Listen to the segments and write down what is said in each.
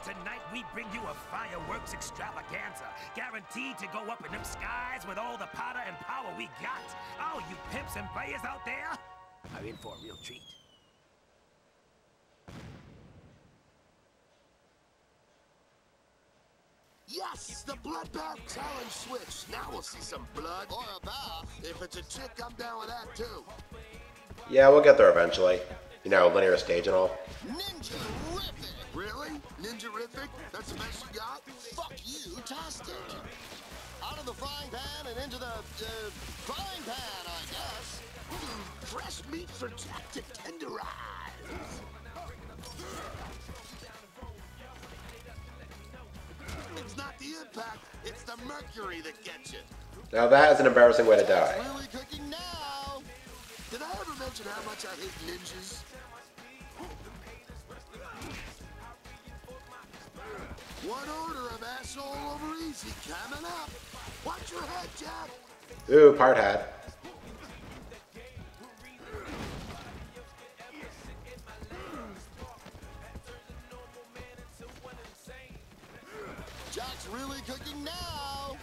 Tonight we bring you a fireworks extravaganza, guaranteed to go up in them skies with all the powder and power we got. Oh, you pimps and players out there are in for a real treat. Yes, the bloodbath challenge switch. Now we'll see some blood. Or a bath. If it's a chick, I'm down with that too. Yeah, we'll get there eventually. You know, linear stage and all. Ninja-rific! Really? Ninja-rific? That's the best you got? Fuck you, Tastic! Out of the frying pan and into the, frying pan, I guess. Fresh meat for Jack to tenderize. It's not the impact, it's the mercury that gets you. Now that is an embarrassing way to die. Really cooking now. Did I ever mention how much I hate ninjas? One order of asshole over easy coming up. Watch your head, Jack. Ooh, part hat. Jack's really cooking now.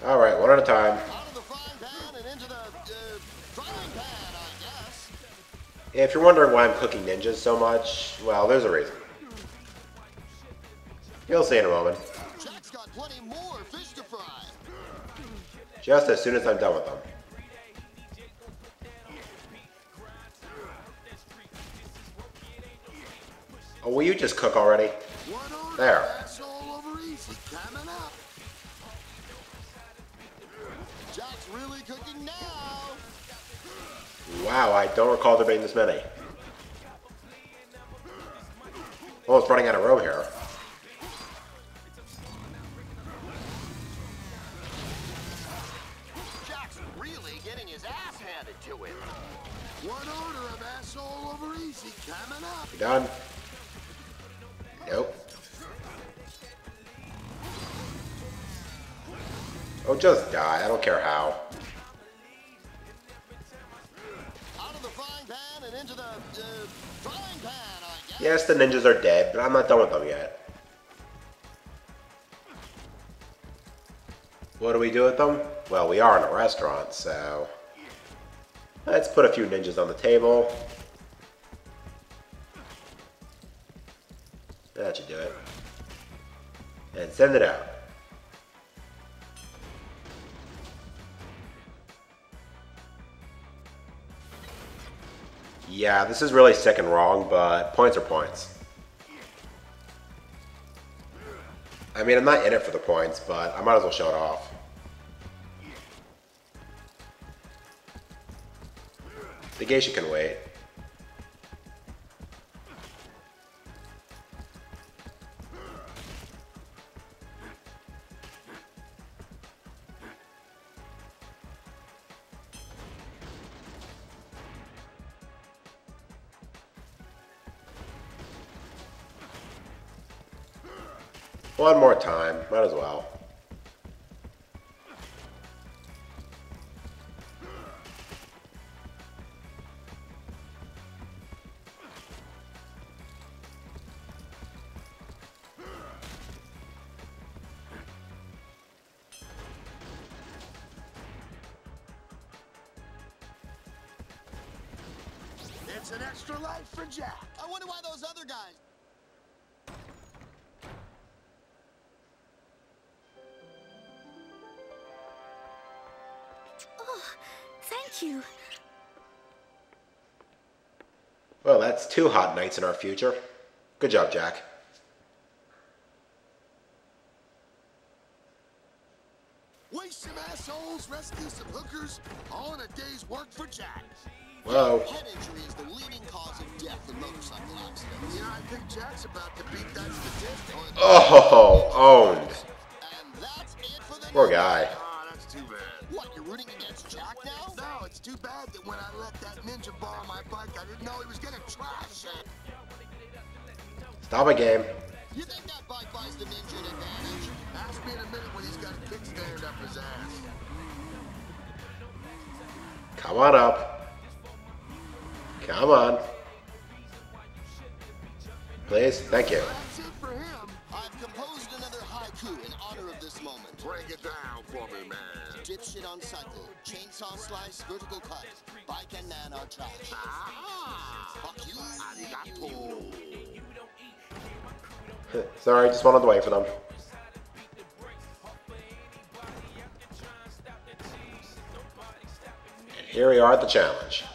All right, one at a time. Out of the frying pan and into the frying pan, I guess. If you're wondering why I'm cooking ninjas so much, well, there's a reason. You'll see in a moment. Jack's got plenty more fish to fry. Just as soon as I'm done with them. Oh, will you just cook already? There. Jack's really cooking now. Wow, I don't recall there being this many. Almost running out of room here. Jack's really getting his ass handed to him. One order of asshole over easy coming up. You done? Nope. Oh, just die. I don't care how. Out of the frying pan and into the frying pan, I guess. Yes, the ninjas are dead, but I'm not done with them yet. What do we do with them? Well, we are in a restaurant, so let's put a few ninjas on the table. That should do it. And send it out. Yeah, this is really sick and wrong, but points are points. I mean, I'm not in it for the points, but I might as well show it off. The geisha can wait. One more time, might as well. It's an extra life for Jack. I wonder why those other guys... Thank you. Well, that's 2 hot nights in our future. Good job, Jack. Waste some assholes, rescue some hookers, all in a day's work for Jack. Whoa. Head injury is the leading cause of death in motorcycle accidents. Yeah, I think Jack's about to beat that statistic. Oh, owned. And that's it for the Poor guy. Oh, that's too bad. What, you're rooting against Jack now? No, it's too bad that when I let that ninja borrow my bike, I didn't know he was gonna trash it. Stop a game. You think that bike buys the ninja an advantage? Ask me in a minute when he's got a kickstand up his ass. Come on up. Come on. Please? Thank you. That's it for him. I've composed another haiku in honor of this moment. Break it down for me, man. Dipshit on cycle, chainsaw slice, vertical cut, bike and nan are trash. Ah, Fuck you. arigato. Sorry, just wanted to wait for them. And here we are at the challenge.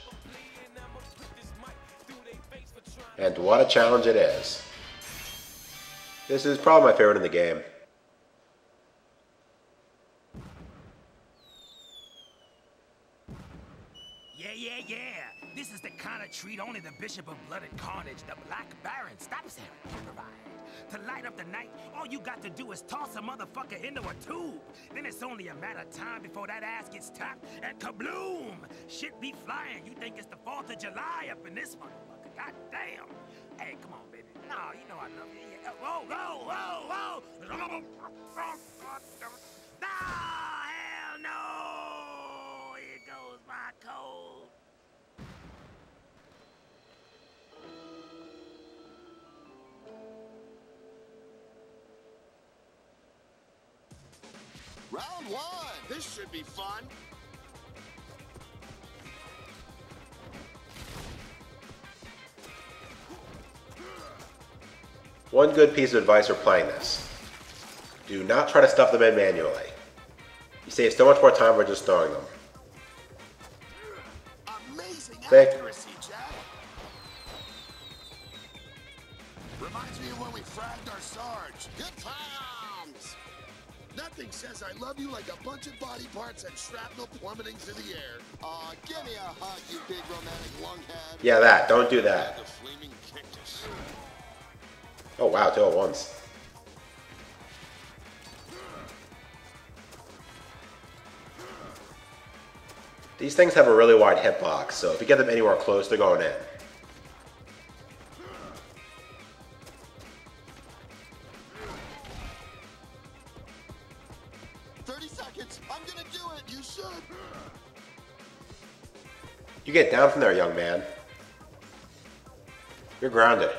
And what a challenge it is. This is probably my favorite in the game. Yeah. This is the kind of treat only the Bishop of Blood and Carnage, the Black Baron, stops him can provide. To light up the night, all you got to do is toss a motherfucker into a tube. Then it's only a matter of time before that ass gets tapped and kabloom! Shit be flying. You think it's the 4th of July up in this motherfucker. God damn. Hey, come on, baby. No, you know I love you. Yeah. Whoa. No, hell no! Here goes my code. Round one. This should be fun. One good piece of advice for playing this. Do not try to stuff them in manually. You save so much more time by just throwing them. Amazing Thick. accuracy, Jack. Reminds me of when we fragged our Sarge. Good times. Nothing says I love you like a bunch of body parts and shrapnel plummeting through the air. Aw, give me a hug, you big romantic lunghead. Yeah, that. Don't do that. The flaming cactus. Oh wow, 2 at once. These things have a really wide hitbox, so if you get them anywhere close, they're going in. I'm gonna do it. You should. You get down from there, young man. You're grounded.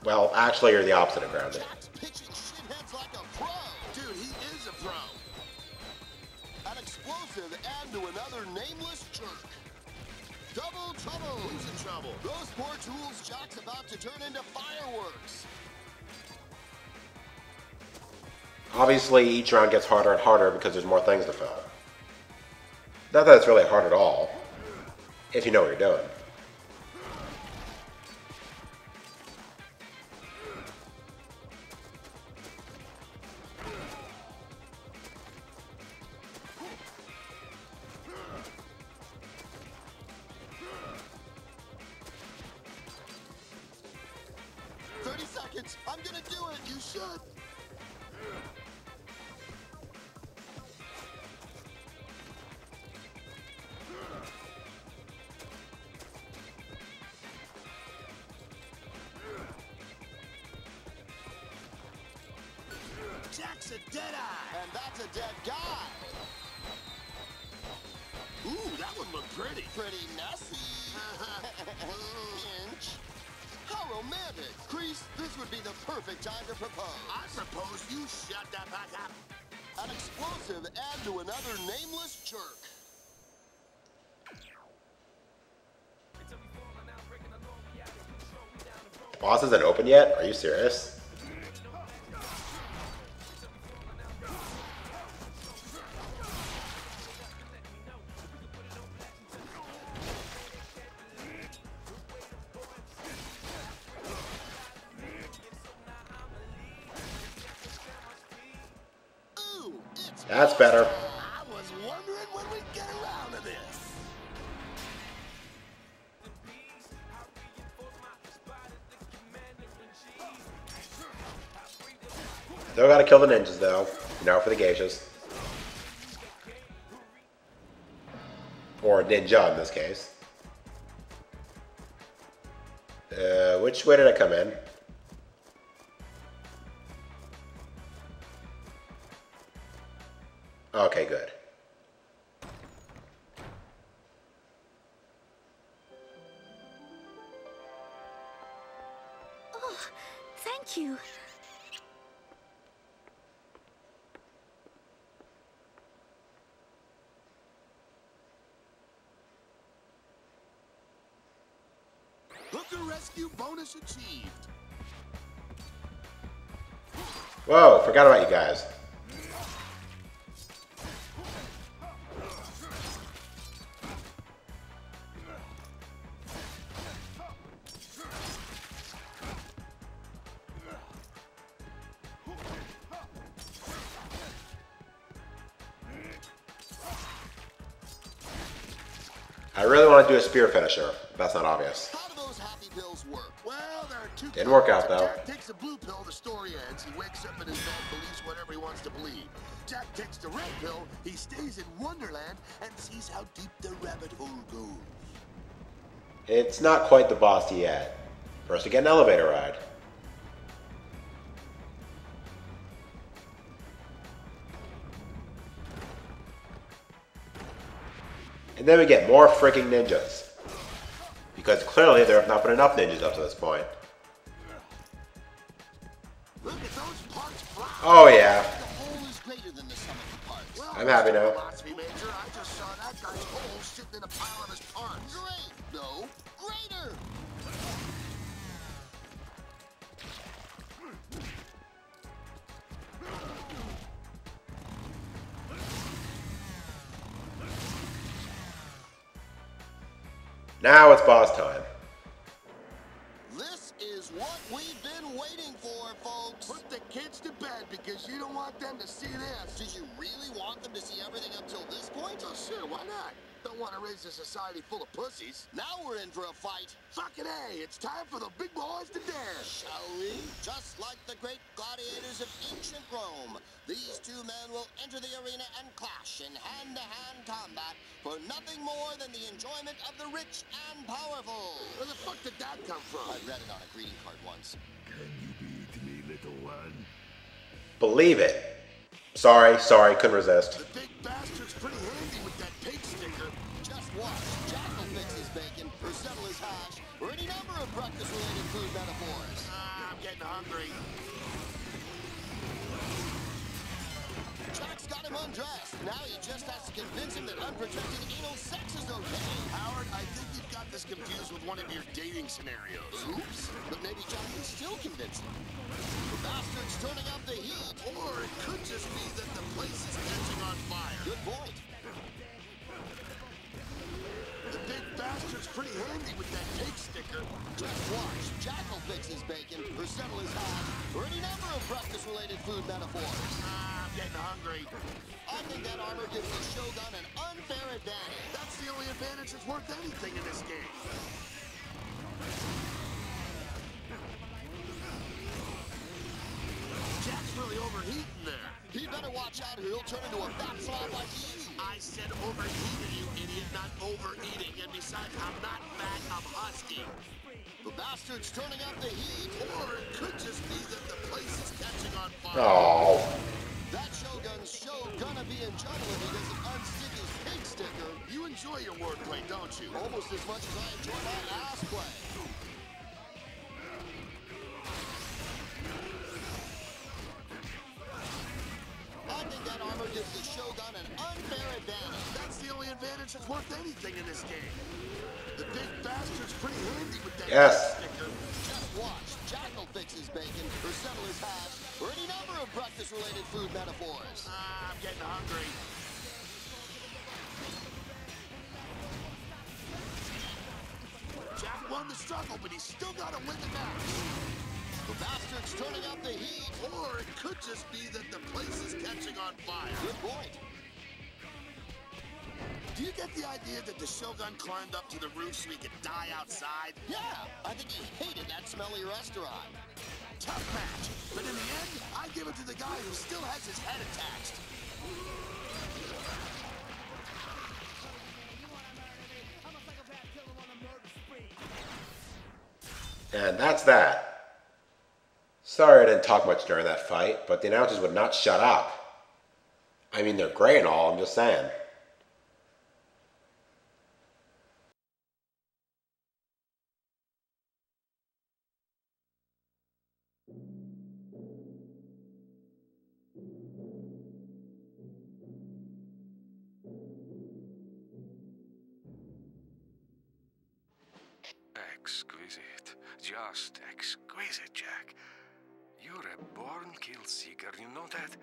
Well, actually, you're the opposite of grounded. Jack's pitching shitheads like a pro. Dude, he is a pro. An explosive and to another nameless jerk. Double trouble. Who's in trouble? Those poor tools Jack's about to turn into fireworks. Obviously, each round gets harder and harder because there's more things to fill. Not that it's really hard at all, if you know what you're doing. I'm gonna do it. You should. Jack's a dead eye. And that's a dead guy. Ooh, that one looked pretty. Pretty messy. Pinch. How romantic. Crease, this would be the perfect time to propose. I propose you shut the fuck up. An explosive and to another nameless jerk. Boss isn't open yet? Are you serious? Ooh, it's That's better. I was wondering when we'd get around to this. Still gotta kill the ninjas though. Now for the geishas. Or ninja in this case. Which way did I come in? Okay, good. Thank you. Hooker rescue bonus achieved. Whoa, forgot about you guys. I really want to do a spear finisher. That's not obvious. How do those happy pills work? Well, there are two. Didn't work out, If though. Jack takes the blue pill, the story ends. He wakes up in his bed, believes whatever he wants to believe. Jack takes the red pill, he stays in Wonderland and sees how deep the rabbit hole goes. It's not quite the boss yet. First we get an elevator ride. And then we get more freaking ninjas. Because clearly there have not been enough ninjas up to this point. Look at those parts fly. Oh yeah. The hole is greater than the sum of the parts. Well, I'm happy now. Philosophy major, I just saw that guy's hole sitting in a pile of his parts. Great. No. Greater. Now it's boss time. This is what we've been waiting for, folks. Put the kids to bed because you don't want them to see this. Did you really want them to see everything up till this point? Oh, sure, why not? Don't want to raise a society full of pussies. Now we're in for a fight. Fucking A, it's time for the big boys to dance. Shall we? Just like the great gladiators of ancient Rome, these two men will enter the arena and clash in hand-to-hand combat for nothing more than the enjoyment of the rich and powerful. Where the fuck did that come from? I read it on a greeting card once. Can you beat me, little one? Believe it. Sorry, couldn't resist. The big bastard's pretty handy with that pig sticker. Just watch. Jack will fix his bacon, or settle his hash, or any number of breakfast-related food metaphors. I'm getting hungry. Jack's got him undressed. Now he just has to convince him that unprotected anal sex is okay. Howard, I think you've got this confused with one of your dating scenarios. Oops. But maybe Jack can still convince him. The bastard's turning up the heat. Or it could just be that the place is catching on fire. Good point. The big bastard's pretty handy with that pig sticker. Just watch. Jack will fix his bacon, or settle his hash, or any number of breakfast-related food metaphors. I'm getting hungry. I think that armor gives the Shogun an unfair advantage. That's the only advantage that's worth anything in this game. Jack's really overheating there. He better watch out or he'll turn into a fat slob like you. I said overheating, you idiot, not overeating. And besides, I'm not fat, I'm husky. The bastard's turning up the heat. Or it could just be that the place is catching on fire. Oh. That Shogun's show gonna be in trouble if he doesn't unstick his pig sticker. You enjoy your wordplay, don't you? Almost as much as I enjoy my ass play. I think that armor gives the Shogun an unfair advantage. That's the only advantage that's worth anything in this game. The big bastard's pretty handy with that Yes. sticker. Just watch. Jack will fix his bacon, or settle his hash, or any number of breakfast-related food metaphors. I'm getting hungry. Jack won the struggle, but he's still got to win the match. The bastard's turning up the heat. Or it could just be that the place is catching on fire. Good point. Do you get the idea that the Shogun climbed up to the roof so he could die outside? Yeah, I think he hated that smelly restaurant. Tough match. But in the end, I give it to the guy who still has his head attached. And that's that. Sorry I didn't talk much during that fight, but the announcers would not shut up. I mean, they're great and all, I'm just saying. exquisite. Just exquisite, Jack. You're a born kill seeker, you know that?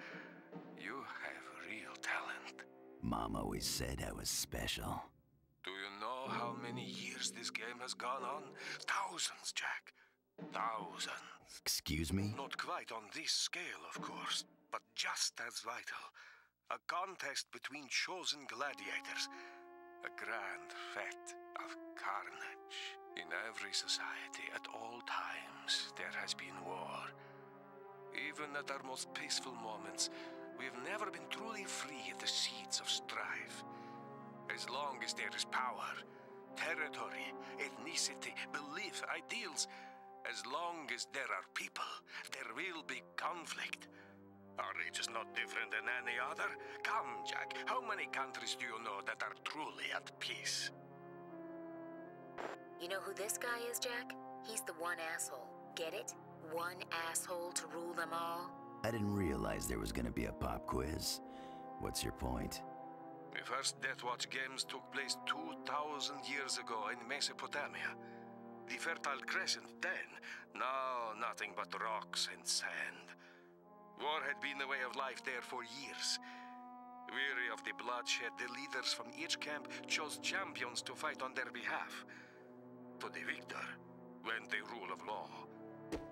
You have real talent. Mom always said I was special. Do you know how many years this game has gone on? Thousands, Jack. Thousands. Excuse me? Not quite on this scale, of course, but just as vital. A contest between chosen gladiators. A grand fete of carnage. In every society, at all times, there has been war. Even at our most peaceful moments, we've never been truly free of the seeds of strife. As long as there is power, territory, ethnicity, belief, ideals, as long as there are people, there will be conflict. Our age is not different than any other. Come, Jack, how many countries do you know that are truly at peace? You know who this guy is, Jack? He's the one asshole. Get it? One asshole to rule them all? I didn't realize there was gonna be a pop quiz. What's your point? The first Death Watch games took place 2,000 years ago in Mesopotamia. The Fertile Crescent then, now nothing but rocks and sand. War had been the way of life there for years. Weary of the bloodshed, the leaders from each camp chose champions to fight on their behalf. To the victor went the rule of law.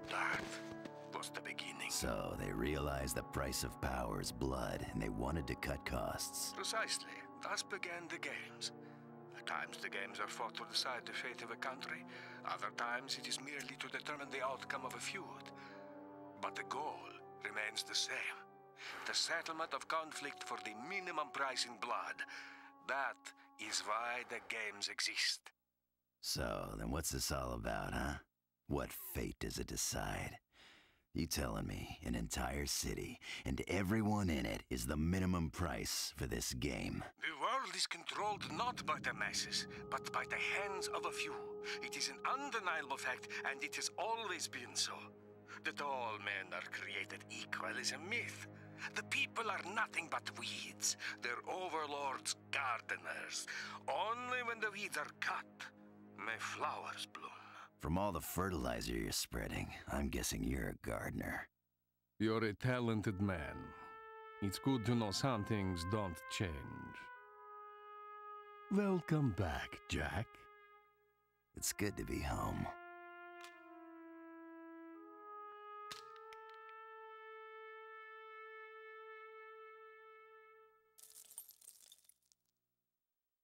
That was the beginning. So they realized the price of power is blood, and they wanted to cut costs. Precisely. Thus began the games. At times the games are fought to decide the fate of a country. Other times it is merely to determine the outcome of a feud. But the goal remains the same. The settlement of conflict for the minimum price in blood. That is why the games exist. So, then what's this all about, huh? What fate does it decide? You telling me an entire city and everyone in it is the minimum price for this game? The world is controlled not by the masses, but by the hands of a few. It is an undeniable fact, and it has always been so. That all men are created equal is a myth. The people are nothing but weeds. They're overlords, gardeners. Only when the weeds are cut may flowers bloom. From all the fertilizer you're spreading, I'm guessing you're a gardener. You're a talented man. It's good to know some things don't change. Welcome back, Jack. It's good to be home.